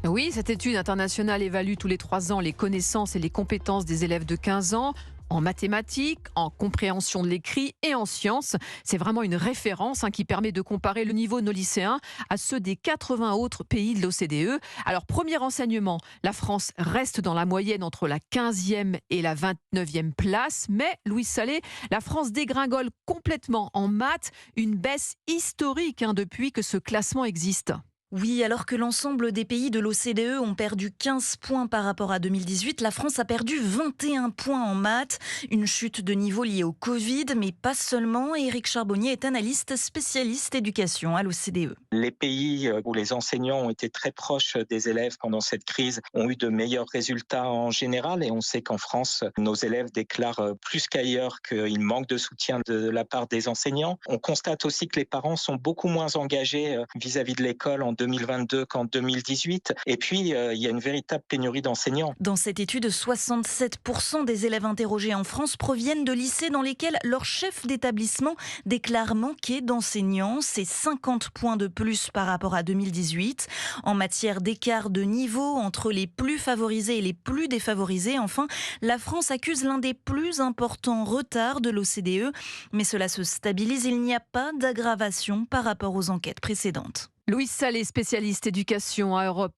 Oui, cette étude internationale évalue tous les 3 ans les connaissances et les compétences des élèves de 15 ans en mathématiques, en compréhension de l'écrit et en sciences. C'est vraiment une référence qui permet de comparer le niveau de nos lycéens à ceux des 80 autres pays de l'OCDE. Alors, premier renseignement, la France reste dans la moyenne entre la 15e et la 29e place. Mais, Louis Salé, la France dégringole complètement en maths, une baisse historique depuis que ce classement existe. Oui, alors que l'ensemble des pays de l'OCDE ont perdu 15 points par rapport à 2018, la France a perdu 21 points en maths. Une chute de niveau liée au Covid, mais pas seulement. Éric Charbonnier est analyste spécialiste éducation à l'OCDE. Les pays où les enseignants ont été très proches des élèves pendant cette crise ont eu de meilleurs résultats en général, et on sait qu'en France, nos élèves déclarent plus qu'ailleurs qu'il manque de soutien de la part des enseignants. On constate aussi que les parents sont beaucoup moins engagés vis-à-vis de l'école en 2022 qu'en 2018. Et puis, il y a une véritable pénurie d'enseignants. Dans cette étude, 67% des élèves interrogés en France proviennent de lycées dans lesquels leur chef d'établissement déclare manquer d'enseignants. C'est 50 points de plus par rapport à 2018. En matière d'écart de niveau entre les plus favorisés et les plus défavorisés, enfin, la France accuse l'un des plus importants retards de l'OCDE. Mais cela se stabilise, il n'y a pas d'aggravation par rapport aux enquêtes précédentes. Louis Salé, spécialiste éducation à Europe